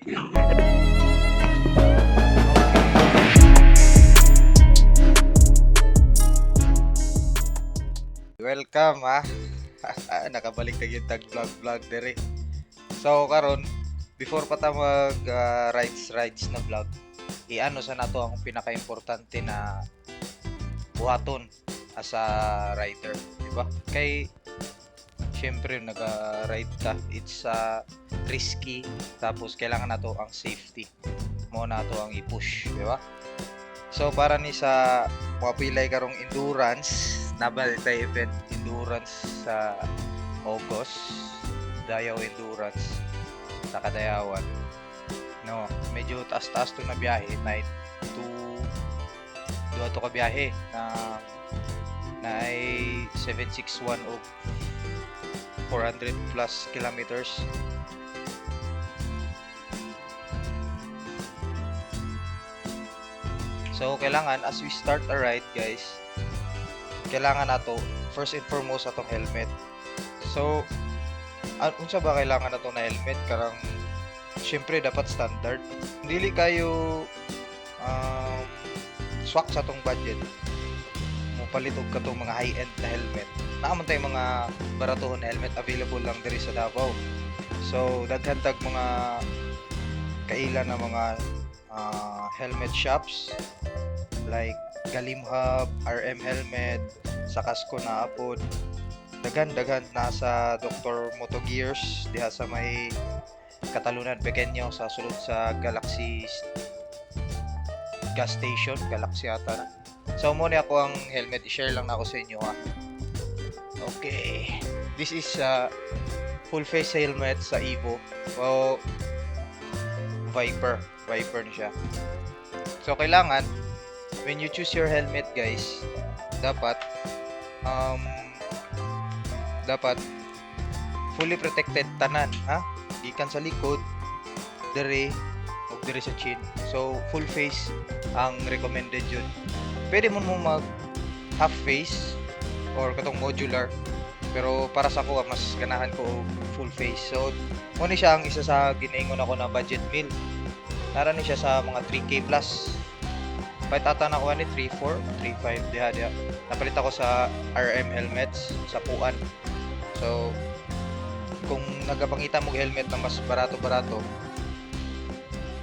Welcome ha. Nakabalik na yung tag vlog dere. So karon before pa ta mag rides na vlog, iano sa nato ang pinaka-importante na buhaton as a rider, di ba? Kay syempre naga-ride ka, it's risky, tapos kailangan nato ang safety. Mo nato ang i-push, di ba? So para ni sa mapilay karong endurance, nabalita event endurance sa August, Dayaw Endurance sa Kadayawan. No, medyo taas-taas to na biyahe, night to duha to ka biyahe na ay 761 o 400 plus kilometers. So kailangan as we start a ride guys, kailangan nato first and foremost atong helmet. So unsa ba kailangan nato na helmet? Karang syempre dapat standard. Dili kayo swak sa atong budget. Mopalit og katong mga high-end na helmet. Naaman tay mga baratuhon na helmet available lang diri sa Davao. So daghan tag mga kaila na mga helmet shops like Galimhub, RM Helmet, sa Kasko na apod. Daghan nasa Dr. Moto Gears diha sa may Katalunan Pequeño sa sulod sa Galaxy gas station, Galaxy ata na. So muna ako ang helmet, i-share lang na ako sa inyo ha. Okay. This is full face helmet sa Evo. O Viper na siya. So kailangan when you choose your helmet guys, dapat fully protected tanan ha, gikan sa likod dire ug dire sa chin. So full face ang recommended yun. Pwede mo mag half face or katong modular, pero para sa ako mas ganahan ko full face. So mo ni siya ang isa sa ginaingon ako na budget meal. Nara ni siya sa mga 3K plus. Paitata na ko ni 3.4, 3.5 diha. Napalit ako sa RM helmets sa Puan. So kung nagapangita mo helmet na mas barato,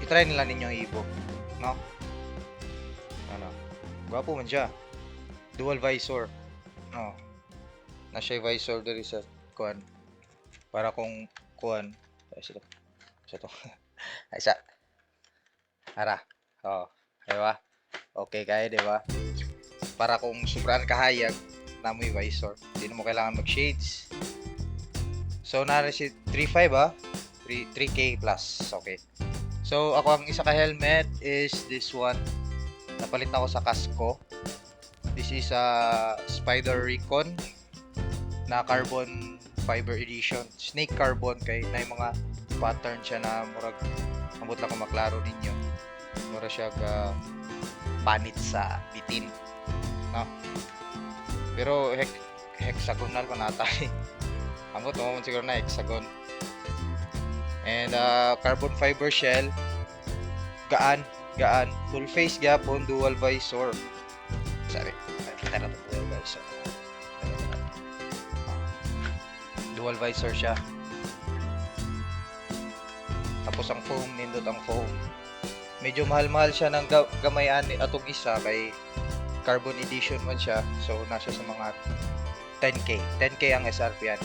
i-try nila ninyo ang Evo, no? Ano? Gwapo man siya. Dual visor. No. Na siya visor diri sa kuan. Para kung kuan, ay sito. Ay sa. Ara. Oh, diba? Okay kaya, diba? Para kung sobrang kahayag, namoy visor. Hindi mo kailangan mag-shades. So, nari si 3.5 ah. 3K plus. Okay. So, ako ang isa ka helmet is this one. Napalit na ako sa Kasko. This is a Spider Recon na carbon fiber edition. Snake carbon kay na yung mga pattern siya na murag ambot lang kung maklaro ninyo. Mura siya ka panit sa bitin. No? Pero hexagonal pa natay. Ambot mo siguro na hexagon. And carbon fiber shell, gaan, full face gyapon, dual visor. Sorry, kita na to dual visor. Dual visor siya. Tapos ang foam, nindot ang foam. Medyo mahal-mahal siya ng gamayan atong isa kay carbon edition man siya. So nasa sa mga 10K. 10K ang SRP yan.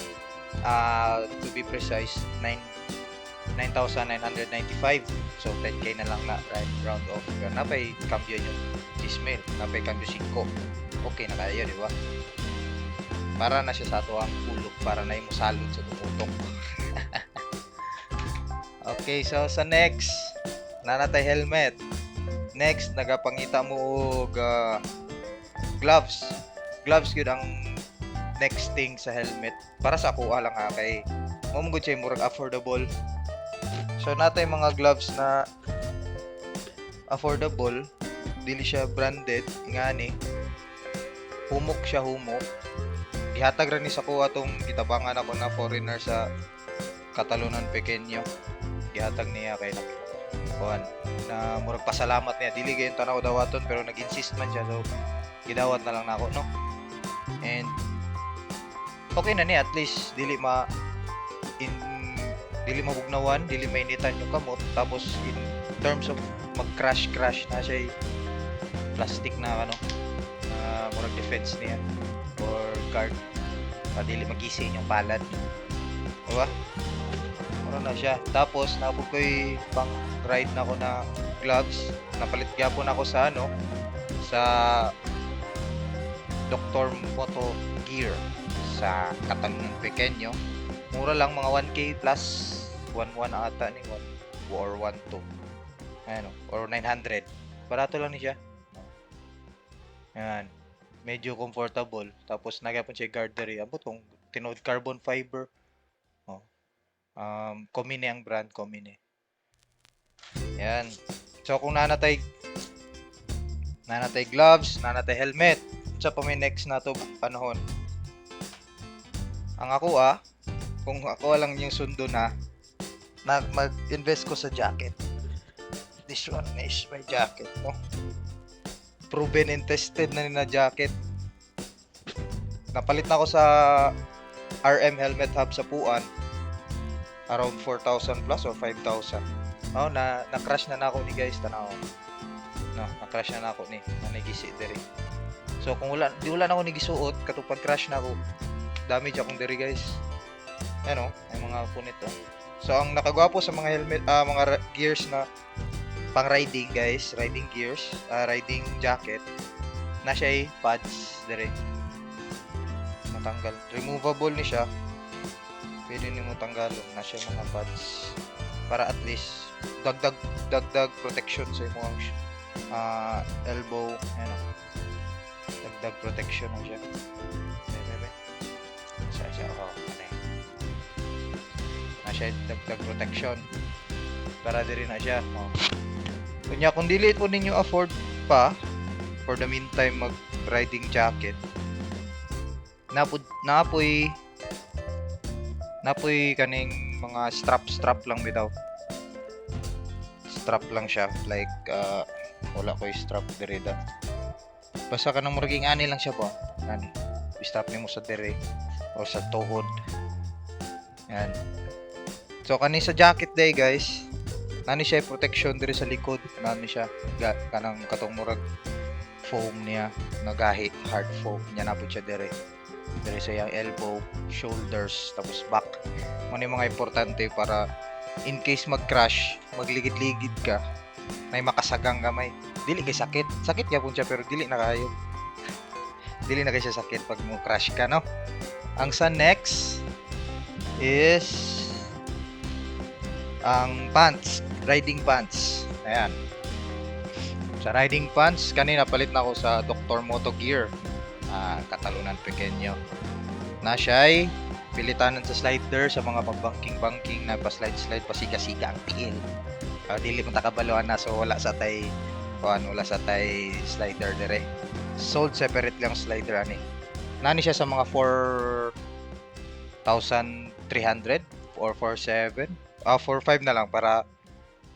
To be precise, 9,995. So 10K na lang na round off. Napay cambio yung Gmail, napay cambio 5. Okay na kaya, di ba? Para na siya sa ato ang kulog, para na yung salud sa tumutok. Okay, so sa next, nanatay helmet. Next, nagapangita mo og gloves. Gloves yun ang next thing sa helmet. Para sa ako lang ha, kay mamugod siya murag affordable. So natay mga gloves na affordable, dili siya branded, ingani. Humok siya, humok. Gihatag ra ni sa ko atong gitabangan ako na foreigner sa Katalunan Pequeño. Gihatag niya kay kuan na murag pasalamat niya dili kay tanaw dawaton pero nag-insist man siya so gidawat na lang nako no. And okay na ni at least in dili mabugnawan, dili mainitan yung kamot tapos in terms of mag-crash na siya plastic na murag defense niya or guard para dili magising yung palad. Diba? Na siya. Tapos nabog ko'y pang ride na ako na gloves. Napalit gyapon ako sa sa Dr. Moto Gear sa Catalunan Pequeño. Mura lang mga 1K plus 1.1 ata ni 1 or 1.2. Or 900. Barato lang ni siya. Yan. Medyo comfortable. Tapos nagyapon siya gardery. Ambot kung tinod carbon fiber. Komine ang brand, Komine. Yan. So kung nanatay gloves, nanatay helmet, sa pa may next na to panahon. Ang ako kung ako lang yung sundo na mag-invest ko sa jacket. This one is my jacket, no? Proven and tested na jacket. Napalit na ako sa RM Helmet Hub sa Puan. Around 4,000 plus or 5,000. Na-crash na ako ni guys, tanaw. Na-crash na ako ni nanigisi diri. So kung wala na ako nigisuot katupad crash na ako. Damage akong diri guys. Ay mga punit to. So ang nakagwapo sa mga helmet, mga gears na pang riding guys, riding gears, riding jacket, na siya pads diri. Matanggal. Removable ni siya. Pwede nimo tanggalon na siya mga pads para at least dagdag protection sa imong elbow, dagdag protection na siya. Na siya dagdag protection para diri na siya. Kunya kung dili po ninyo afford pa for the meantime mag riding jacket, napoy kaning mga strap lang bitaw. Strap lang siya like wala ko strap diri da. Basta kanang muraging ani lang siya po. Ani. I-strap nimo sa diri o sa tuhod. Yan. So kani sa jacket day guys, nani siya protection diri sa likod, nani siya kanang katong murag foam niya, nagahi hard foam niya na po siya diri sa yung elbow, shoulders, tapos back. Ano yung mga importante para in case mag-crash, magligid-ligid ka, may makasagang kamay. Dili kay sakit. Sakit ka po siya pero dili na kayo. Dili na kayo siya sakit pag mo crash ka, no? Ang sa next is ang pants, riding pants. Ayan. Sa riding pants, kanina palit na ako sa Dr. Moto Gear. Catalunan Pequeño. Na siya'y pilitanan sa slider sa mga pag-banking na pa-slide pasiga-siga ang tingin. Dili mo takabaluan na so wala sa tay slider dire. Sold separate lang slider ani. Nani siya sa mga 4,300 or 4,700. 4,500 na lang para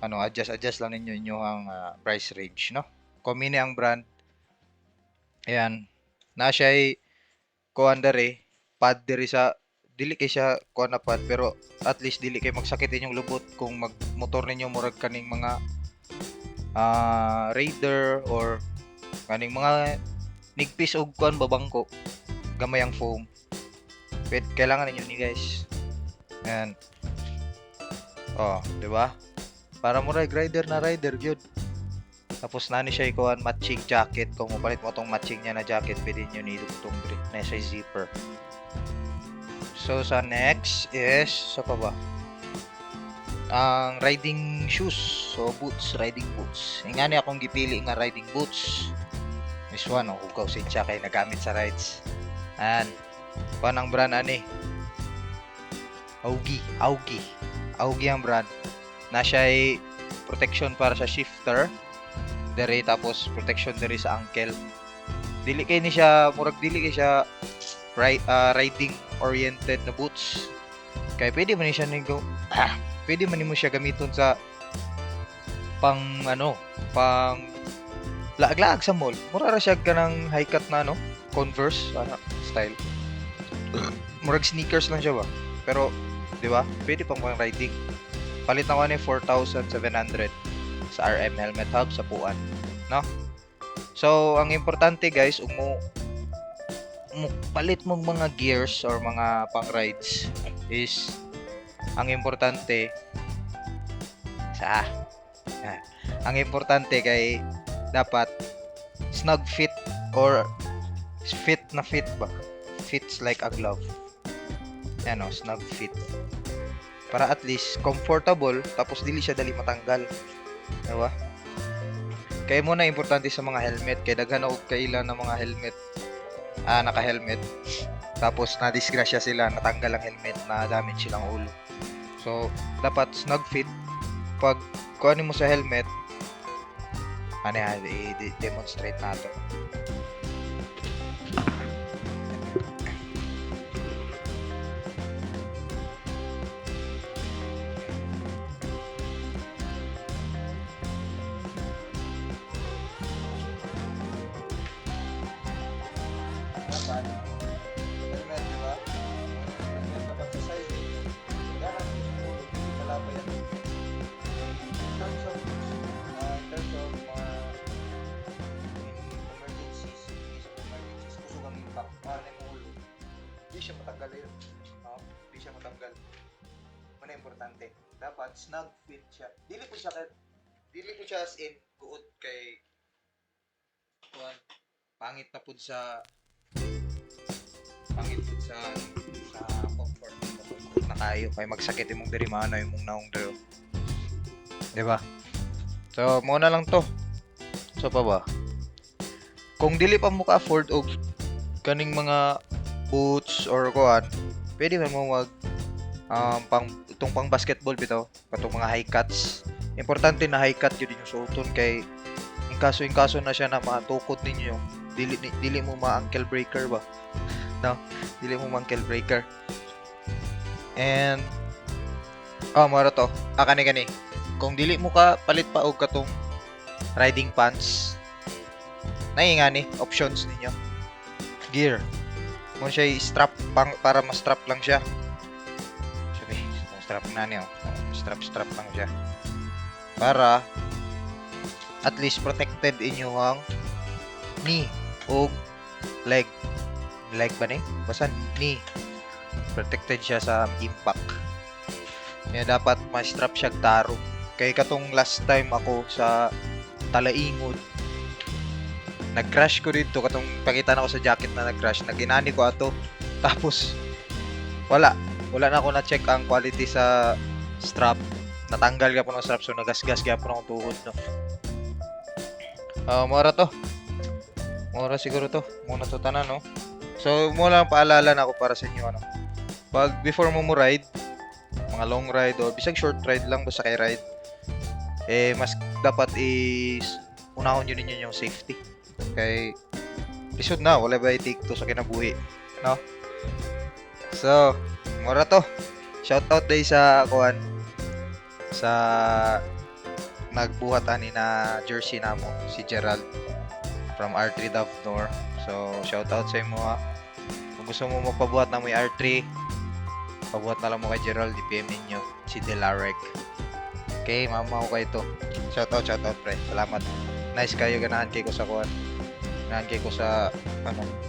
adjust lang ninyo inyong price range, no? Komine ang brand. Ayan. Na siya'y kuan dere pad dere sa dili kay siya kuan na pad pero at least dili kay magsakit inyong lubot kung magmotor ninyo murag kaning mga Raider or kaning mga nigpis og kuan babangko gamay ang foam. Kailangan ninyo ni guys. Ayan. Di ba? Para murag rider gyud. Tapos nani siya ikuan matching jacket. Kung mapalit mo tong matching niya na jacket, pwede nyo nidugtong na siya zipper. So sa next is sa pa ba? Ang riding shoes. So boots, riding boots. Ingani akong gipili nga riding boots. This one, hugaw siya kay nagamit sa rides. And kuan ang brand ani? Augie ang brand. Na siya protection para sa shifter. Dere tapos protection dere sa ankle. Dili kay ni siya riding oriented na boots. Kaya pwede man ni siya pwede man nimo siya gamiton sa pang ano, pang laag-laag sa mall. Mura ra siya kanang high cut na ano, Converse style. Murag sneakers lang siya ba. Pero, di ba? Pwede pang riding. Palit na ko ni 4,700 sa RM Helmet Hub sa Puan, no? So, ang importante guys, palit mong mga gears or mga pang rides is ang importante ang importante kay dapat snug fit or fit na fit ba? Fits like a glove. Yan o, snug fit. Para at least comfortable tapos dili siya dali matanggal. Diba? Kaya muna importante sa mga helmet. Kaya daghan og kailan ng mga helmet naka-helmet. Tapos na-disgrasya sila, natanggal ang helmet, na damage silang ulo. So, dapat snug fit. Pag kuhanin mo sa helmet, i-demonstrate nato. Helmet, di ba? Helmet dapat sa side. Dapat hindi palabay yan. In terms of emergencies, in case of emergencies, kusog ang impact, mahalin mo ulo. Hindi siya matanggal yun. Hindi siya matanggal. Ano importante? Dapat snug fit siya. Dili po siya as in kuot kay pangit na po sa comfort na kayo kay magsakit imong diri maano imong naong dero. Di ba? So, muna lang to. So pa ba? Kung dili pa mo ka-afford og kaning mga boots or kuan, pwede man mo mag pang basketball bitaw, katong mga high cuts. Importante na high cut yun yung suoton kay in kaso na siya na matukod ninyo, dili mo ma-ankle breaker ba? No? Dili mo ma-ankle breaker. And mara to. Kani. Kung dili mo ka palit pa og katong riding pants, nga ni options ninyo. Gear. Mo siya strap para ma-strap lang siya. Sabi, strap na niyo. Strap lang siya. Para at least protected inyo ang knee o leg. Leg ba ni? Basta knee. Protected siya sa impact. Kaya dapat ma-strap siya taro. Kaya katong last time ako sa Talaingod, nag-crash ko dito. Katong pakita na ako sa jacket na nag-crash. Naginani ko ato. Tapos, wala na ako na-check ang quality sa strap. Natanggal ka po ng strap. So, nagasgas ka po ng tuhod. No? Mura to. Mura siguro to. Muna to tanan, no? So, muna lang paalala na ako para sa inyo, ano. Pag before mo ride, mga long ride o bisag short ride lang basta kay ride, mas dapat unahon nyo ninyo yung safety. Kay lisod na, wala ba i-take to sa kinabuhi, no? So, mura to. Shout out day sa sa nagbuhat ani na jersey namo, si Gerald from R3 Davnor. So, shout out sa imo ha. Kung gusto mo magpabuhat na mo yung R3, pabuhat na lang mo kay Gerald, i-PM ninyo si Delarec. Okay, mama ko kayo to. Shout out pre. Salamat. Nice kayo, ganahan kayo ko sa ganahan kayo ko sa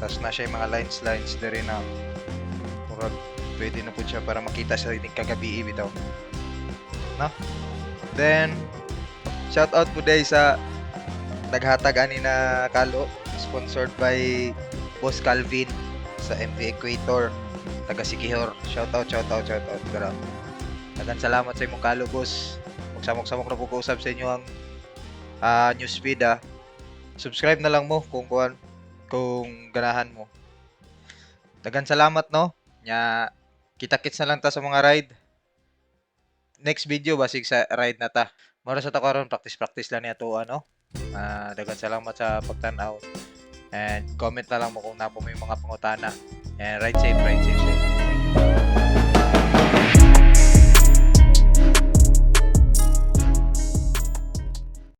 tas na siya yung mga lines dere na murag pwede na po siya para makita sa ining kagabi bitaw. No? Then shout out po day sa naghatag ani na kalo, sponsored by Boss Calvin sa MV Equator, taga Sikihor. Shout out. Pero daghang salamat sa imong kalo, boss. Magsamok-samok na po ko-usap sa inyo ang newsfeed ha. Subscribe na lang mo kung ganahan mo. Daghang salamat, no? Nya kita-kits na lang ta sa mga ride. Next video basig sa ride na ta. Mara sa ta karon practice lang niya to, ano. Daghang salamat sa pagtan-aw. And comment na lang mo kung napo may mga pangutana. And ride safe.